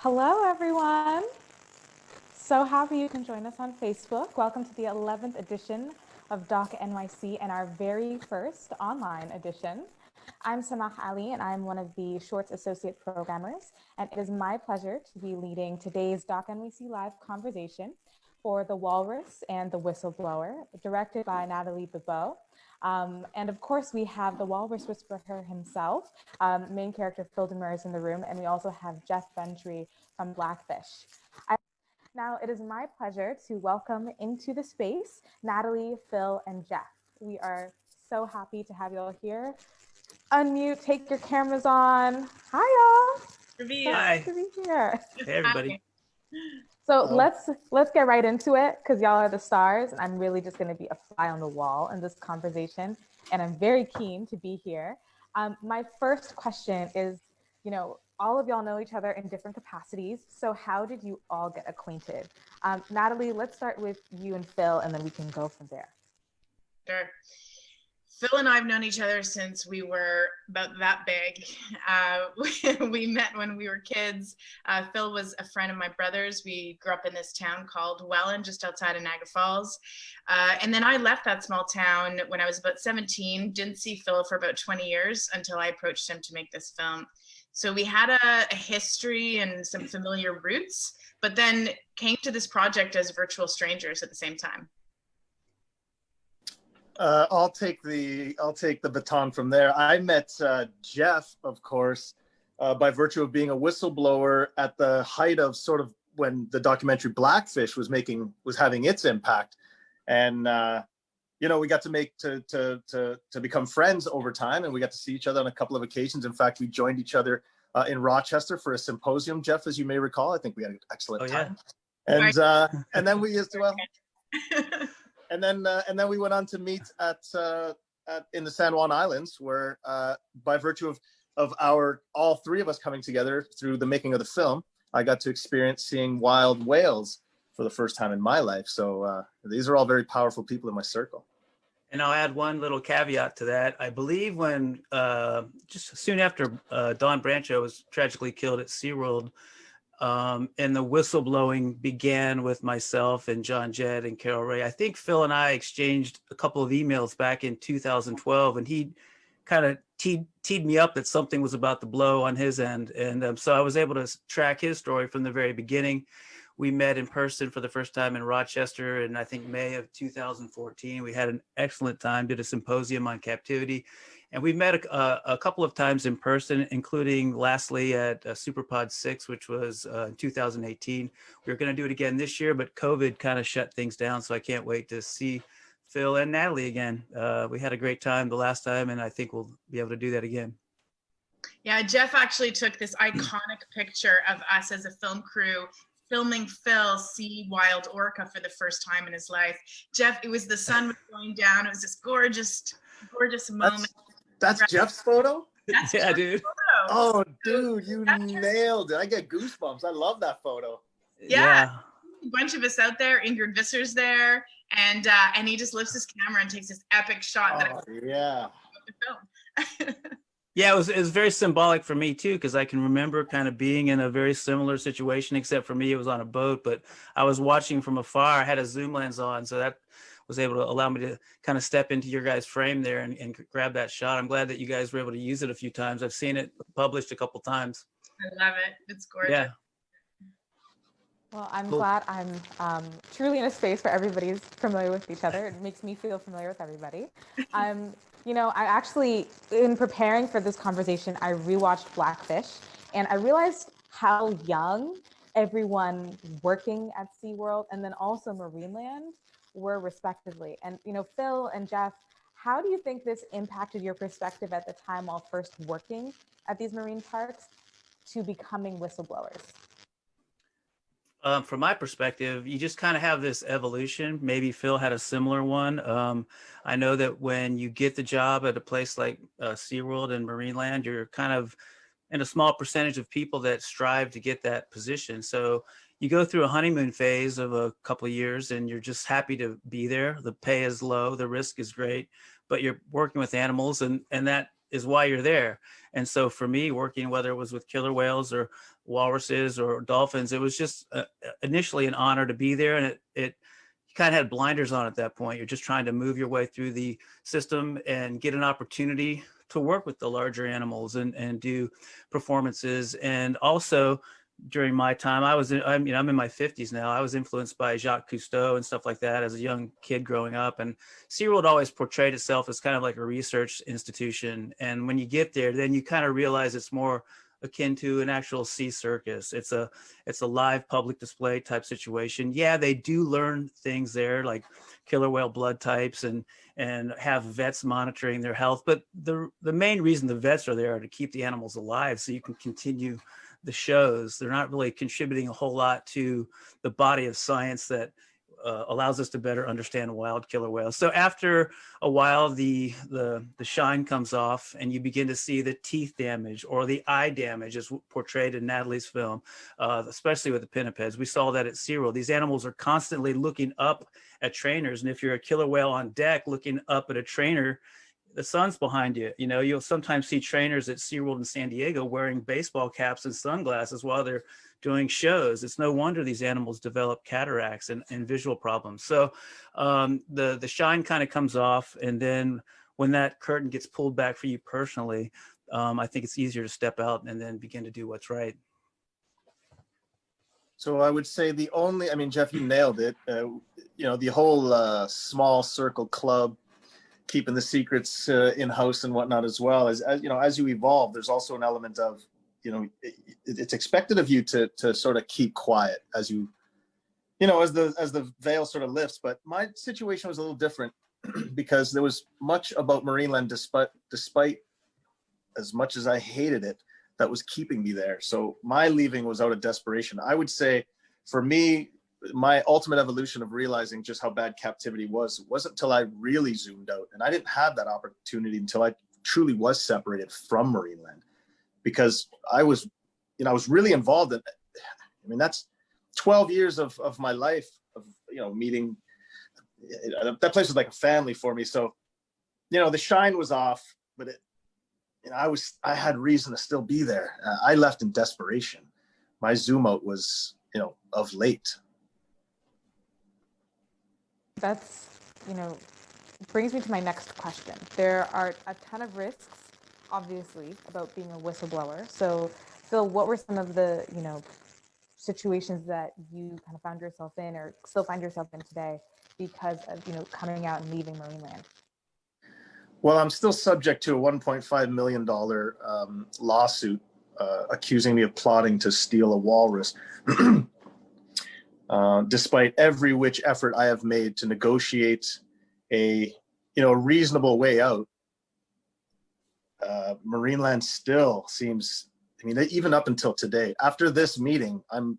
Hello, everyone. So happy you can join us on Facebook. Welcome to the 11th edition of Doc NYC and our very first online edition. I'm Samah Ali, and I'm one of the Shorts Associate Programmers, and it is my pleasure to be leading today's Doc NYC Live conversation for The Walrus and the Whistleblower, directed by Natalie Bibeau. And of course, we have the Walrus Whisperer himself, main character Phil Demers in the room, and we also have Jeff Ventre from Blackfish. Now, it is my pleasure to welcome into the space Natalie, Phil, and Jeff. We are so happy to have you all here. Unmute, take your cameras on. Hi, y'all. Hi. To be here. Hey, everybody. So let's get right into it because y'all are the stars, and I'm really just going to be a fly on the wall in this conversation, and I'm very keen to be here. My first question is, all of y'all know each other in different capacities. So how did you all get acquainted? Natalie, let's start with you and Phil, and then we can go from there. Sure. Phil and I have known each other since we were about that big. We met when we were kids. Phil was a friend of my brother's. We grew up in this town called Welland, just outside of Niagara Falls. And then I left that small town when I was about 17, didn't see Phil for about 20 years until I approached him to make this film. So we had a history and some familiar roots, but then came to this project as virtual strangers at the same time. I'll take the baton from there. I met Jeff, of course, by virtue of being a whistleblower at the height of sort of when the documentary Blackfish was having its impact, and we got to become friends over time, and we got to see each other on a couple of occasions. In fact, we joined each other in Rochester for a symposium, Jeff, as you may recall. I think we had an excellent time, and then we used to. And then we went on to meet in the San Juan Islands, where by virtue of all three of us coming together through the making of the film, I got to experience seeing wild whales for the first time in my life. So these are all very powerful people in my circle. And I'll add one little caveat to that. I believe when just soon after Don Brancho was tragically killed at SeaWorld, and the whistleblowing began with myself and John Jett and Carol Ray. I think Phil and I exchanged a couple of emails back in 2012, and he kind of teed me up that something was about to blow on his end. And so I was able to track his story from the very beginning. We met in person for the first time in Rochester in, I think, May of 2014. We had an excellent time, did a symposium on captivity. And we've met a couple of times in person, including lastly at Superpod 6, which was in 2018. We were going to do it again this year, but COVID kind of shut things down. So I can't wait to see Phil and Natalie again. We had a great time the last time, and I think we'll be able to do that again. Yeah, Jeff actually took this iconic picture of us as a film crew filming Phil see wild orca for the first time in his life. Jeff, it was the sun was going down. It was this gorgeous moment. That's Jeff's photo? That's yeah, Jeff's dude. photo. Oh, dude, you nailed it. I get goosebumps. I love that photo. Yeah. A bunch of us out there. Ingrid Visser's there. And he just lifts his camera and takes this epic shot. Yeah, it was very symbolic for me too, because I can remember kind of being in a very similar situation, except for me, it was on a boat, but I was watching from afar. I had a zoom lens on, so that was able to allow me to kind of step into your guys' frame there and grab that shot. I'm glad that you guys were able to use it a few times. I've seen it published a couple times. I love it. It's gorgeous. Yeah. Well, I'm glad I'm truly in a space where everybody's familiar with each other. It makes me feel familiar with everybody. I actually, in preparing for this conversation, I rewatched Blackfish, and I realized how young everyone working at SeaWorld and then also Marineland were respectively. And, Phil and Jeff, how do you think this impacted your perspective at the time while first working at these marine parks to becoming whistleblowers? From my perspective, you just kind of have this evolution. Maybe Phil had a similar one. I know that when you get the job at a place like SeaWorld and Marineland, you're kind of in a small percentage of people that strive to get that position. So you go through a honeymoon phase of a couple of years and you're just happy to be there. The pay is low, the risk is great, but you're working with animals, and that is why you're there. And so for me, working, whether it was with killer whales or walruses or dolphins, it was just initially an honor to be there. And it you kind of had blinders on at that point. You're just trying to move your way through the system and get an opportunity to work with the larger animals and do performances. And also during my time, I'm in my 50s now. I was influenced by Jacques Cousteau and stuff like that as a young kid growing up. And SeaWorld always portrayed itself as kind of like a research institution. And when you get there, then you kind of realize it's more akin to an actual sea circus. It's a live public display type situation. Yeah, they do learn things there, like killer whale blood types and have vets monitoring their health. But the main reason the vets are there are to keep the animals alive so you can continue the shows. They're not really contributing a whole lot to the body of science that allows us to better understand wild killer whales. So after a while, the shine comes off and you begin to see the teeth damage or the eye damage as portrayed in Natalie's film, especially with the pinnipeds. We saw that at SeaWorld. These animals are constantly looking up at trainers. And if you're a killer whale on deck looking up at a trainer, the sun's behind you. You know, you'll sometimes see trainers at SeaWorld in San Diego wearing baseball caps and sunglasses while they're doing shows. It's no wonder these animals develop cataracts and visual problems. So the shine kind of comes off. And then when that curtain gets pulled back for you personally, I think it's easier to step out and then begin to do what's right. So I would say Jeff, you nailed it. The whole small circle club, keeping the secrets in-house and whatnot, as well as you evolve, there's also an element of, it's expected of you to sort of keep quiet as as the veil sort of lifts. But my situation was a little different because there was much about Marineland, despite as much as I hated it, that was keeping me there. So my leaving was out of desperation. I would say for me, my ultimate evolution of realizing just how bad captivity wasn't until I really zoomed out. And I didn't have that opportunity until I truly was separated from Marineland, because I was really involved in it. I mean, that's 12 years of my life of, meeting. That place was like a family for me. So, the shine was off, but I had reason to still be there. I left in desperation. My zoom out was, of late. That's, brings me to my next question. There are a ton of risks, obviously, about being a whistleblower. So, Phil, what were some of the, situations that you kind of found yourself in or still find yourself in today because of, coming out and leaving Marineland? Well, I'm still subject to a $1.5 million lawsuit accusing me of plotting to steal a walrus. Despite every which effort I have made to negotiate a reasonable way out, Marineland still seems. I mean, even up until today, after this meeting, I'm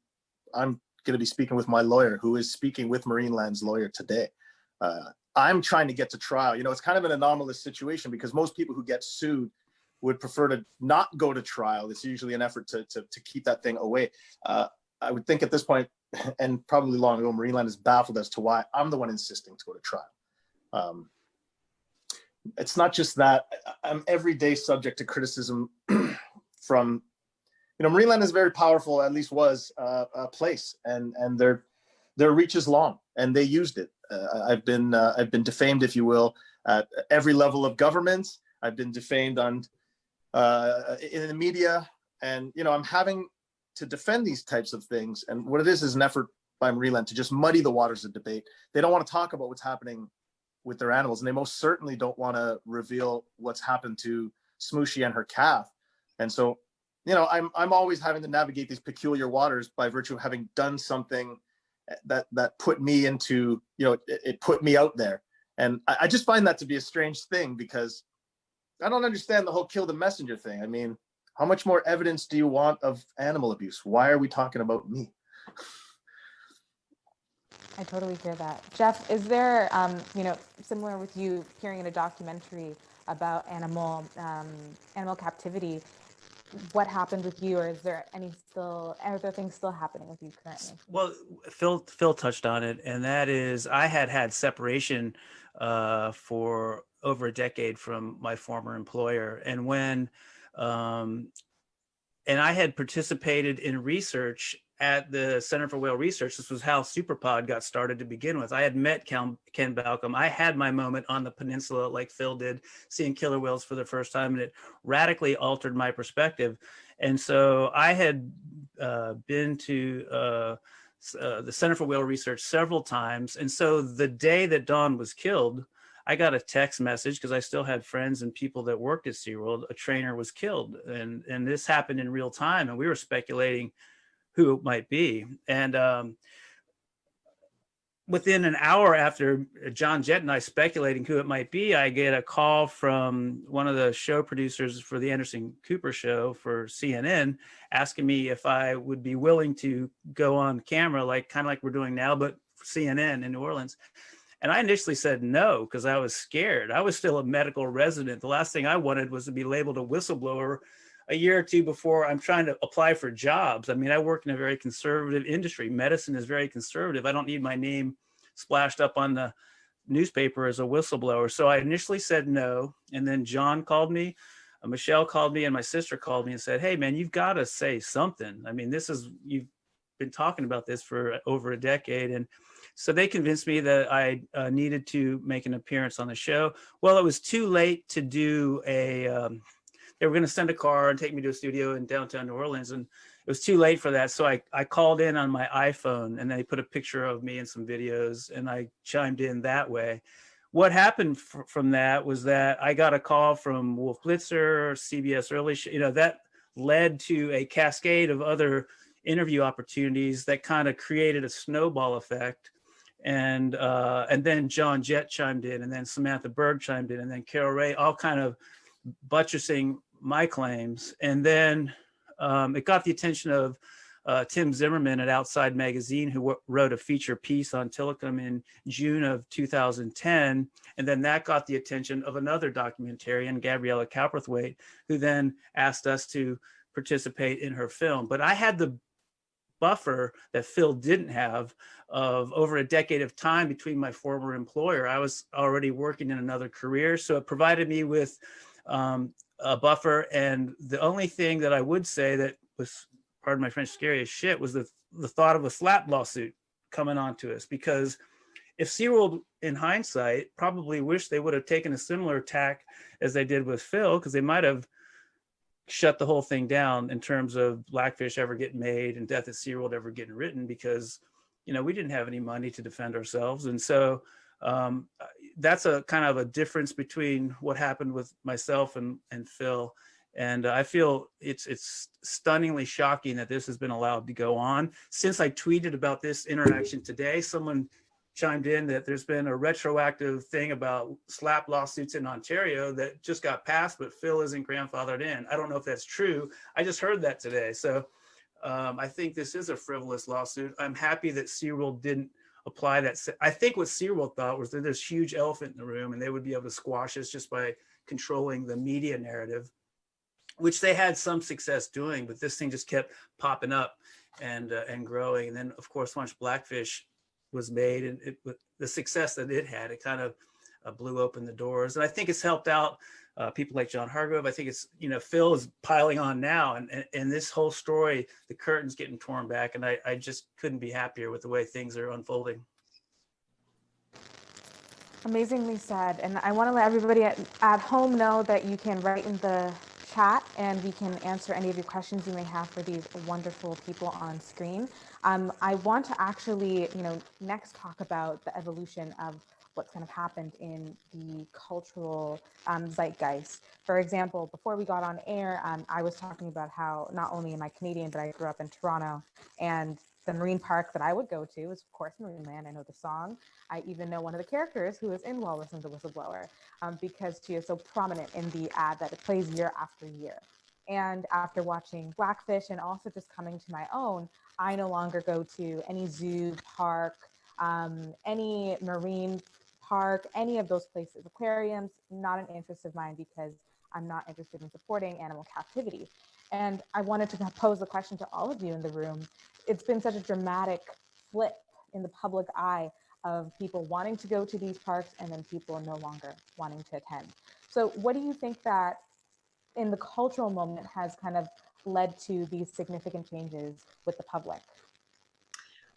going to be speaking with my lawyer, who is speaking with Marineland's lawyer today. I'm trying to get to trial. It's kind of an anomalous situation because most people who get sued would prefer to not go to trial. It's usually an effort to keep that thing away. I would think at this point, and probably long ago, Marineland is baffled as to why I'm the one insisting to go to trial. It's not just that. I'm every day subject to criticism from, Marineland is very powerful, at least was a place, and their reach is long, and they used it. I've been defamed, if you will, at every level of government. I've been defamed in the media, and I'm having to defend these types of things. And what it is an effort by Marineland to just muddy the waters of debate. They don't want to talk about what's happening with their animals, and they most certainly don't want to reveal what's happened to Smooshy and her calf. And so, I'm always having to navigate these peculiar waters by virtue of having done something that put me into, it put me out there. And I just find that to be a strange thing, because I don't understand the whole kill the messenger thing. I mean, how much more evidence do you want of animal abuse? Why are we talking about me? I totally hear that. Jeff, is there, similar with you hearing in a documentary about animal captivity, what happened with you, or is there are there things still happening with you currently? Well, Phil touched on it, and that is I had separation for over a decade from my former employer. And when, and I had participated in research at the Center for Whale Research. This was how Superpod got started to begin with. I had met Ken Balcom. I had my moment on the peninsula like Phil did, seeing killer whales for the first time, and it radically altered my perspective. And so I had been to the Center for Whale Research several times. And so the day that Dawn was killed, I got a text message because I still had friends and people that worked at SeaWorld. A trainer was killed, and this happened in real time, and we were speculating who it might be. And within an hour after John Jett and I speculating who it might be, I get a call from one of the show producers for the Anderson Cooper show for CNN, asking me if I would be willing to go on camera, like kind of like we're doing now, but for CNN in New Orleans. And I initially said no, because I was scared. I was still a medical resident. The last thing I wanted was to be labeled a whistleblower a year or two before I'm trying to apply for jobs. I mean, I work in a very conservative industry. Medicine is very conservative. I don't need my name splashed up on the newspaper as a whistleblower. So I initially said no. And then John called me, Michelle called me, and my sister called me and said, hey man, you've got to say something. I mean, you've been talking about this for over a decade. And so they convinced me that I needed to make an appearance on the show. Well, it was too late to do they were going to send a car and take me to a studio in downtown New Orleans, and it was too late for that. So I called in on my iPhone, and they put a picture of me and some videos, and I chimed in that way. What happened from that was that I got a call from Wolf Blitzer, CBS Early, that led to a cascade of other interview opportunities that kind of created a snowball effect. And then John Jett chimed in, and then Samantha Berg chimed in, and then Carol Ray, all kind of buttressing my claims. And then it got the attention of Tim Zimmerman at Outside Magazine, who wrote a feature piece on Tillicum in June of 2010. And then that got the attention of another documentarian, Gabriella Cowperthwaite, who then asked us to participate in her film. But I had the buffer that Phil didn't have of over a decade of time between my former employer. I was already working in another career, so it provided me with a buffer. And the only thing that I would say that was, pardon my French, scary as shit was the thought of a slap lawsuit coming onto us. Because if SeaWorld, in hindsight, probably wish they would have taken a similar tack as they did with Phil, because they might have shut the whole thing down in terms of Blackfish ever getting made and Death at SeaWorld ever getting written, because we didn't have any money to defend ourselves. And so that's a kind of a difference between what happened with myself and Phil. And I feel it's stunningly shocking that this has been allowed to go on. Since I tweeted about this interaction today, someone chimed in that there's been a retroactive thing about slap lawsuits in Ontario that just got passed, but Phil isn't grandfathered in. I don't know if that's true. I just heard that today. So I think this is a frivolous lawsuit. I'm happy that SeaWorld didn't apply that. I think what SeaWorld thought was that there's a huge elephant in the room and they would be able to squash this just by controlling the media narrative, which they had some success doing, but this thing just kept popping up and growing. And then of course, once Blackfish was made and the success that it had, it kind of blew open the doors. And I think it's helped out people like John Hargrove. I think it's, Phil is piling on now, and this whole story, the curtain's getting torn back, and I just couldn't be happier with the way things are unfolding. Amazingly said. And I want to let everybody at home know that you can write in the chat and we can answer any of your questions you may have for these wonderful people on screen. I want to actually, next talk about the evolution of what's kind of happened in the cultural zeitgeist. For example, before we got on air, I was talking about how not only am I Canadian, but I grew up in Toronto, and the marine park that I would go to is, of course, Marineland. I know the song. I even know one of the characters who is in Walrus and the Whistleblower because she is so prominent in the ad that it plays year after year. And after watching Blackfish and also just coming to my own, I no longer go to any zoo, park, any marine park, any of those places. Aquariums, not an interest of mine because I'm not interested in supporting animal captivity. And I wanted to pose the question to all of you in the room. It's been such a dramatic flip in the public eye of people wanting to go to these parks and then people no longer wanting to attend. So what do you think that in the cultural moment has kind of led to these significant changes with the public?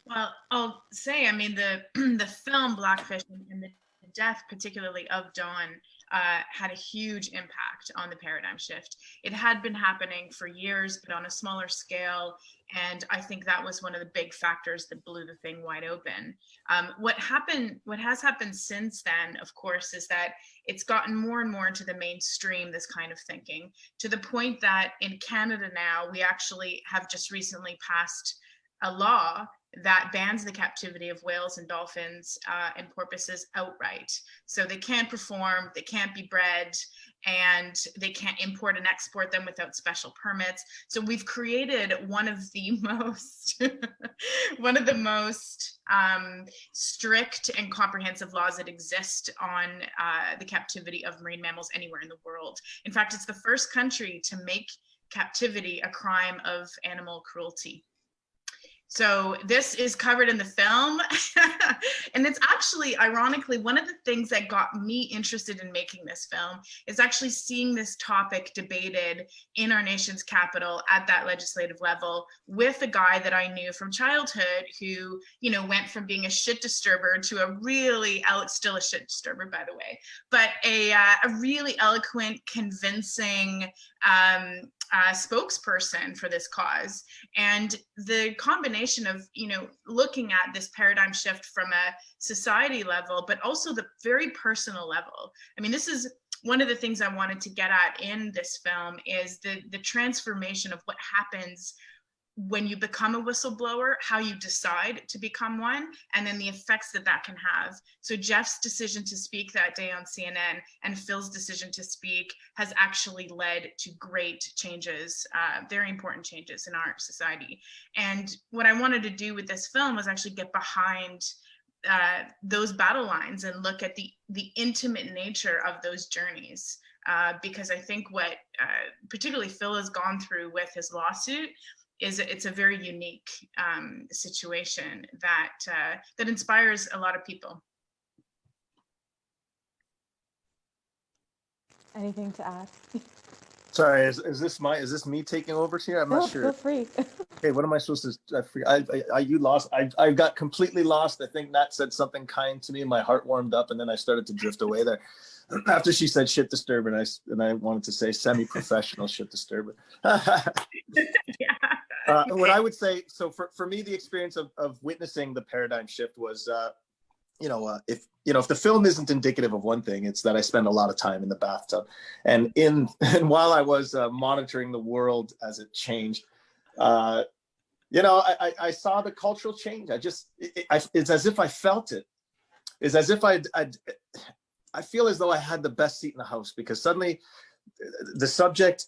Well, I'll say, I mean, the the film Blackfish and the death, particularly of Dawn, had a huge impact on the paradigm shift. It had been happening for years, but on a smaller scale. And I think that was one of the big factors that blew the thing wide open. What has happened since then, of course, is that it's gotten more and more into the mainstream, this kind of thinking, to the point that in Canada now, we actually have just recently passed a law that bans the captivity of whales and dolphins and porpoises outright. So they can't perform, they can't be bred, and they can't import and export them without special permits. So we've created one of the most strict and comprehensive laws that exist on the captivity of marine mammals anywhere in the world. In fact, it's the first country to make captivity a crime of animal cruelty. So this is covered in the film. And it's actually, ironically, one of the things that got me interested in making this film is actually seeing this topic debated in our nation's capital at that legislative level with a guy that I knew from childhood who, you know, went from being a shit disturber to a really, still a shit disturber, by the way, but a really eloquent, convincing spokesperson for this cause. And the combination of, you know, looking at this paradigm shift from a society level, but also the very personal level. I mean, this is one of the things I wanted to get at in this film is the transformation of what happens when you become a whistleblower, how you decide to become one, and then the effects that that can have. So Jeff's decision to speak that day on CNN and Phil's decision to speak has actually led to great changes, very important changes in our society. And what I wanted to do with this film was actually get behind those battle lines and look at the intimate nature of those journeys. Because I think what particularly Phil has gone through with his lawsuit it's a very unique situation that that inspires a lot of people. Anything to add? Sorry, is this me taking over here? I'm not sure. Feel free. Okay, what am I supposed to? You lost. I got completely lost. I think Nat said something kind to me. My heart warmed up, and then I started to drift away there. After she said shit disturber, and I wanted to say semi-professional shit disturber. Yeah. What I would say, so for me, the experience of witnessing the paradigm shift was, if the film isn't indicative of one thing, it's that I spend a lot of time in the bathtub, and while I was monitoring the world as it changed, I saw the cultural change. It's as if I felt it. It's as if I feel as though I had the best seat in the house, because suddenly the subject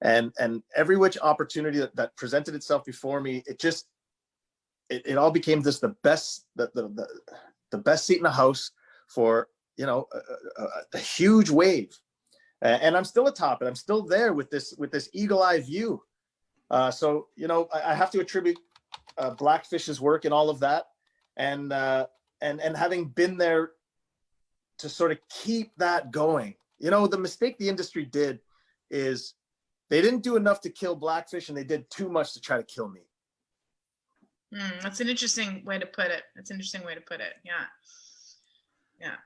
and every which opportunity that presented itself before me, it all became just the best seat in the house for a huge wave, and I'm still atop it. I'm still there with this eagle-eye view. So I have to attribute Blackfish's work and all of that, and having been there to sort of keep that going. The mistake the industry did is they didn't do enough to kill Blackfish, and they did too much to try to kill me. That's an interesting way to put it. Yeah.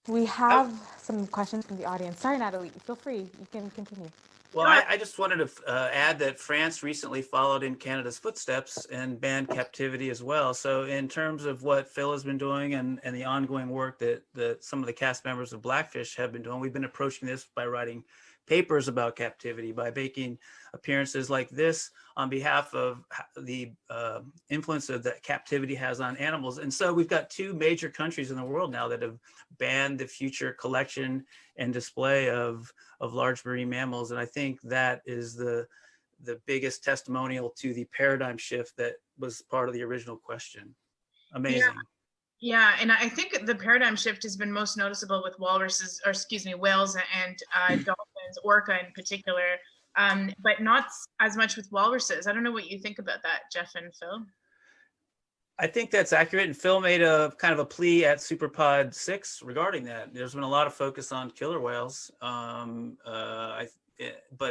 We have some questions from the audience. Sorry, Natalie, feel free. You can continue. Well, I just wanted to add that France recently followed in Canada's footsteps and banned captivity as well. So in terms of what Phil has been doing and the ongoing work that some of the cast members of Blackfish have been doing, we've been approaching this by writing papers about captivity, by making appearances like this on behalf of the influence that captivity has on animals. And so we've got two major countries in the world now that have banned the future collection and display of large marine mammals. And I think that is the biggest testimonial to the paradigm shift that was part of the original question. Amazing. Yeah, and I think the paradigm shift has been most noticeable with whales and dolphins, orca in particular, but not as much with walruses. I don't know what you think about that, Jeff and Phil. I think that's accurate. And Phil made a kind of a plea at Superpod 6 regarding that. There's been a lot of focus on killer whales, but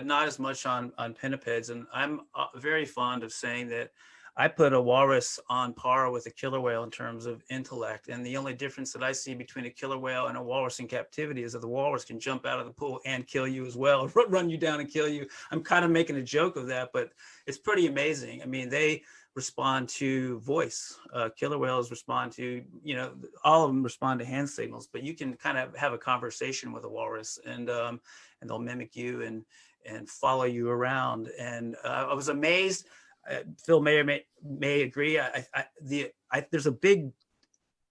not as much on pinnipeds. And I'm very fond of saying that I put a walrus on par with a killer whale in terms of intellect. And the only difference that I see between a killer whale and a walrus in captivity is that the walrus can jump out of the pool and kill you as well, run you down and kill you. I'm kind of making a joke of that, but it's pretty amazing. I mean, they respond to voice. Killer whales respond to, all of them respond to hand signals, but you can kind of have a conversation with a walrus, and they'll mimic you and follow you around. And I was amazed. Phil may or may agree. There's a big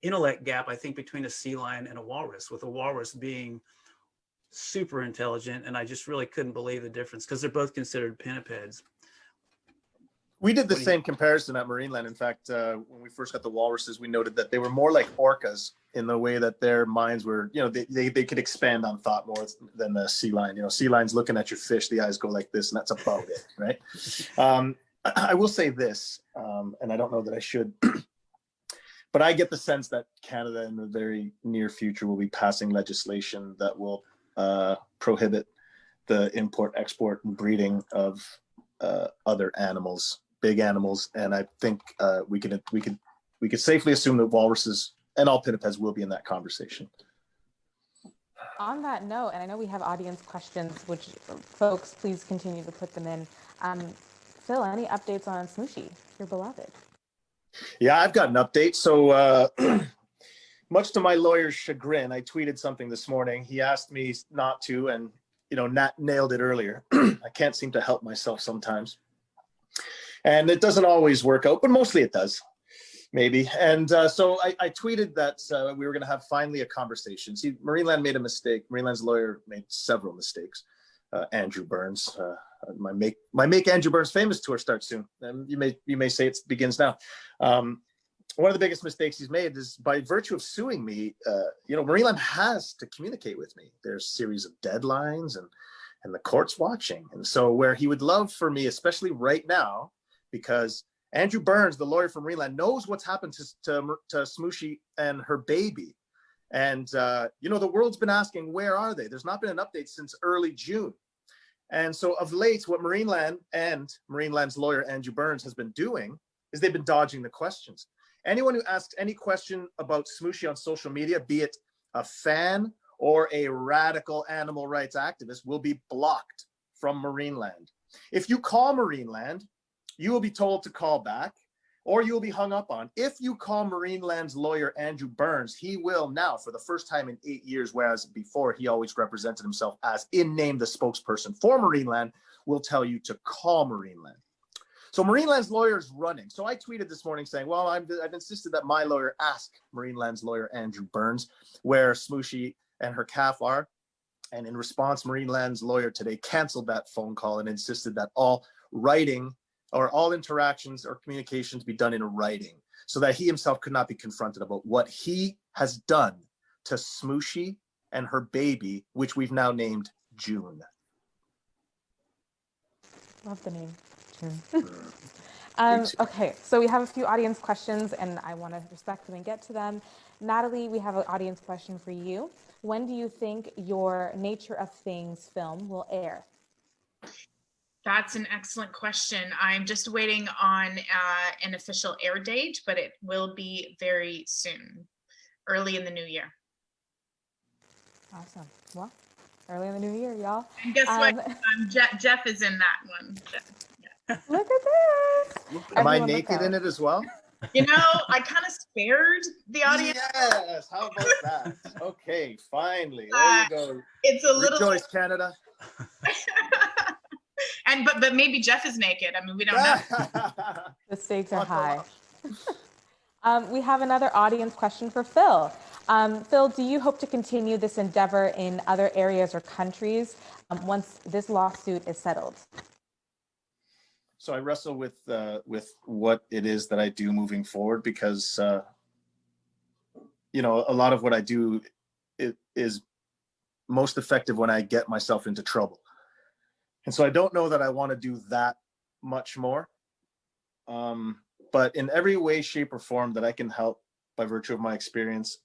intellect gap, I think, between a sea lion and a walrus, with a walrus being super intelligent, and I just really couldn't believe the difference because they're both considered pinnipeds. We did the same comparison at Marineland. In fact, when we first got the walruses, we noted that they were more like orcas in the way that their minds were, they could expand on thought more than the sea lion. Sea lion's looking at your fish, the eyes go like this, and that's about it, right? I will say this, and I don't know that I should, but I get the sense that Canada in the very near future will be passing legislation that will prohibit the import, export, and breeding of other animals, big animals, and I think we could safely assume that walruses and all pinnipeds will be in that conversation. On that note, and I know we have audience questions, which folks, please continue to put them in. Phil, any updates on Smooshy, your beloved? Yeah, I've got an update. So much to my lawyer's chagrin, I tweeted something this morning. He asked me not to, and Nat nailed it earlier. I can't seem to help myself sometimes. And it doesn't always work out, but mostly it does, maybe. And so I tweeted that we were going to have finally a conversation. See, Marineland made a mistake. Marineland's lawyer made several mistakes. Andrew Burns, my Make Andrew Burns Famous tour starts soon. And you may say it begins now. One of the biggest mistakes he's made is by virtue of suing me, Marineland has to communicate with me. There's a series of deadlines and the court's watching. And so where he would love for me, especially right now, because Andrew Burns, the lawyer from Marineland, knows what's happened to Smooshy and her baby. And, the world's been asking, where are they? There's not been an update since early June. And so of late, what Marineland and Marineland's lawyer, Andrew Burns, has been doing is they've been dodging the questions. Anyone who asks any question about Smooshy on social media, be it a fan or a radical animal rights activist, will be blocked from Marineland. If you call Marineland, you will be told to call back, or you will be hung up on. If you call Marineland's lawyer, Andrew Burns, he will now, for the first time in 8 years, whereas before he always represented himself as in name the spokesperson for Marineland, will tell you to call Marineland. So Marineland's lawyer is running. So I tweeted this morning saying, well, I've insisted that my lawyer ask Marineland's lawyer, Andrew Burns, where Smooshy and her calf are. And in response, Marineland's lawyer today canceled that phone call and insisted that all writing or all interactions or communications be done in writing so that he himself could not be confronted about what he has done to Smooshy and her baby, which we've now named June. Love the name, June. Okay, so we have a few audience questions and I want to respect them and get to them. Natalie, we have an audience question for you. When do you think your Nature of Things film will air? That's an excellent question. I'm just waiting on an official air date, but it will be very soon, early in the new year. Awesome. Well, early in the new year, y'all. And guess what? Jeff is in that one. Yeah. Look at this. Am I naked in it as well? I kind of spared the audience. Yes, how about that? Okay, finally. There you go. It's a little Rejoice, Canada. And but maybe Jeff is naked. I mean, we don't know. The stakes are high. We have another audience question for Phil. Phil, do you hope to continue this endeavor in other areas or countries once this lawsuit is settled? So I wrestle with what it is that I do moving forward because, a lot of what I do is most effective when I get myself into trouble. And so I don't know that I want to do that much more. But in every way, shape, or form that I can help by virtue of my experience,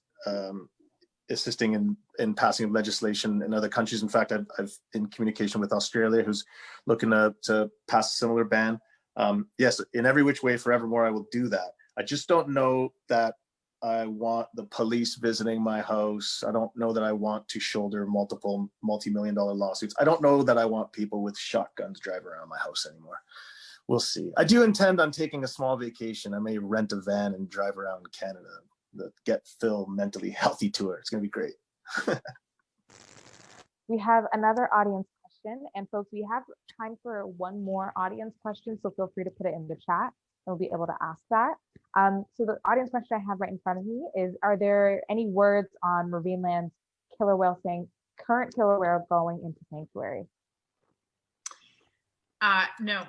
assisting in passing of legislation in other countries. In fact, I've in communication with Australia, who's looking to pass a similar ban. Yes, in every which way, forevermore, I will do that. I just don't know that I want the police visiting my house. I don't know that I want to shoulder multiple multi-million-dollar lawsuits. I don't know that I want people with shotguns drive around my house anymore. We'll see. I do intend on taking a small vacation. I may rent a van and drive around Canada. The Get Phil Mentally Healthy tour. It's going to be great. We have another audience question, and folks, we have time for one more audience question, so feel free to put it in the chat. We'll be able to ask that. So the audience question I have right in front of me is, are there any words on Marineland's killer whale saying current killer whale going into sanctuary? No.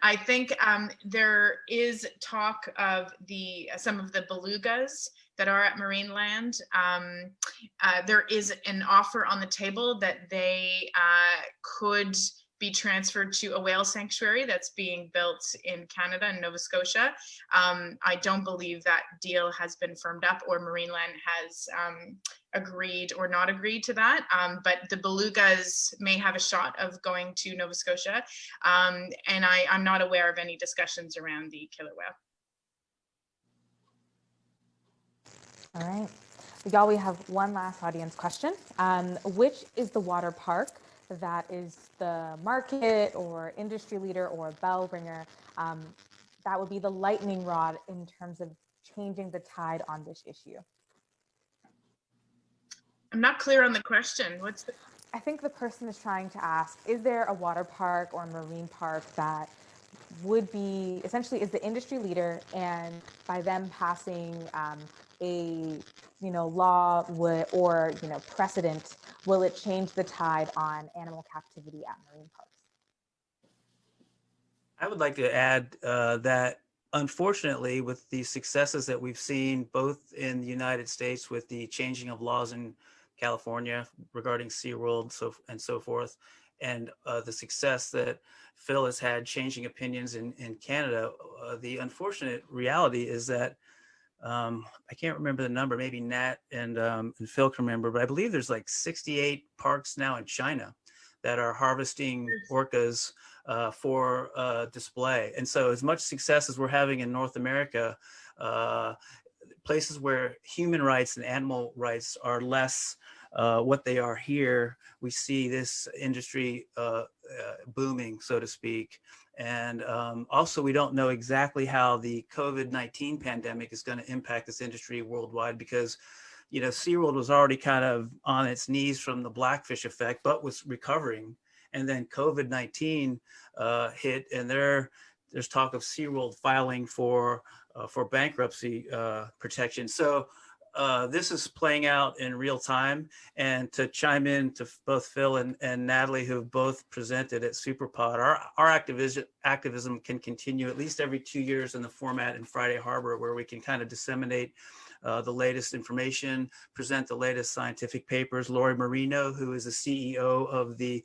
I think there is talk of some of the belugas that are at Marineland. There is an offer on the table that they could be transferred to a whale sanctuary that's being built in Canada and Nova Scotia. I don't believe that deal has been firmed up, or Marineland has agreed or not agreed to that. But the belugas may have a shot of going to Nova Scotia. And I'm not aware of any discussions around the killer whale. All right. Y'all, we have one last audience question. Which is the water park that is the market or industry leader or bell ringer that would be the lightning rod in terms of changing the tide on this issue? I'm not clear on the question. I think the person is trying to ask, is there a water park or marine park that would be essentially is the industry leader, and by them passing a law or precedent, will it change the tide on animal captivity at marine parks? I would like to add that unfortunately, with the successes that we've seen both in the United States with the changing of laws in California regarding SeaWorld and so forth, and the success that Phil has had changing opinions in Canada, the unfortunate reality is that I can't remember the number, maybe Nat and Phil can remember, but I believe there's like 68 parks now in China that are harvesting orcas for display. And so as much success as we're having in North America, places where human rights and animal rights are less what they are here, we see this industry booming, so to speak. And also, we don't know exactly how the COVID-19 pandemic is going to impact this industry worldwide, because SeaWorld was already kind of on its knees from the blackfish effect, but was recovering. And then COVID-19 hit, and there's talk of SeaWorld filing for bankruptcy protection. So this is playing out in real time. And to chime in to both Phil and Natalie, who have both presented at SuperPod, our activism can continue at least every 2 years in the format in Friday Harbor, where we can kind of disseminate the latest information, present the latest scientific papers. Lori Marino, who is the CEO of the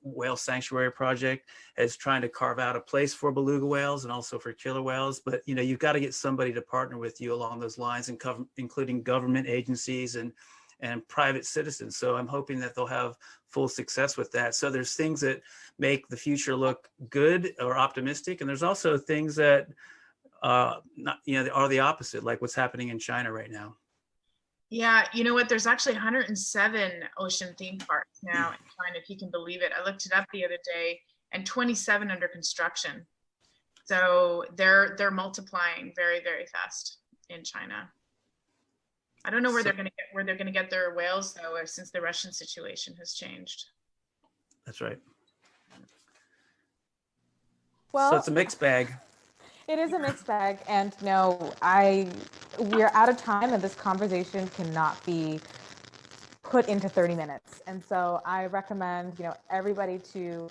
Whale Sanctuary Project, is trying to carve out a place for beluga whales and also for killer whales. But you've got to get somebody to partner with you along those lines, including government agencies and private citizens. So I'm hoping that they'll have full success with that. So there's things that make the future look good or optimistic, and there's also things that are the opposite, like what's happening in China right now. Yeah, you know what? There's actually 107 ocean theme parks now in China, if you can believe it. I looked it up the other day, and 27 under construction. So they're multiplying very, very fast in China. I don't know where they're going to get their whales though, since the Russian situation has changed. That's right. Well, so it's a mixed bag. It is a mixed bag, and we're out of time, and this conversation cannot be put into 30 minutes. And so I recommend, everybody to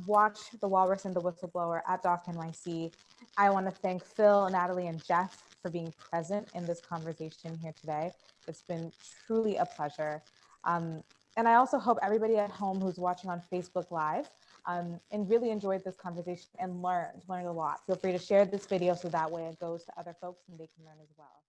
watch The Walrus and the Whistleblower at Doc NYC. I want to thank Phil, Natalie, and Jeff for being present in this conversation here today. It's been truly a pleasure. And I also hope everybody at home who's watching on Facebook Live and really enjoyed this conversation and learned a lot. Feel free to share this video so that way it goes to other folks and they can learn as well.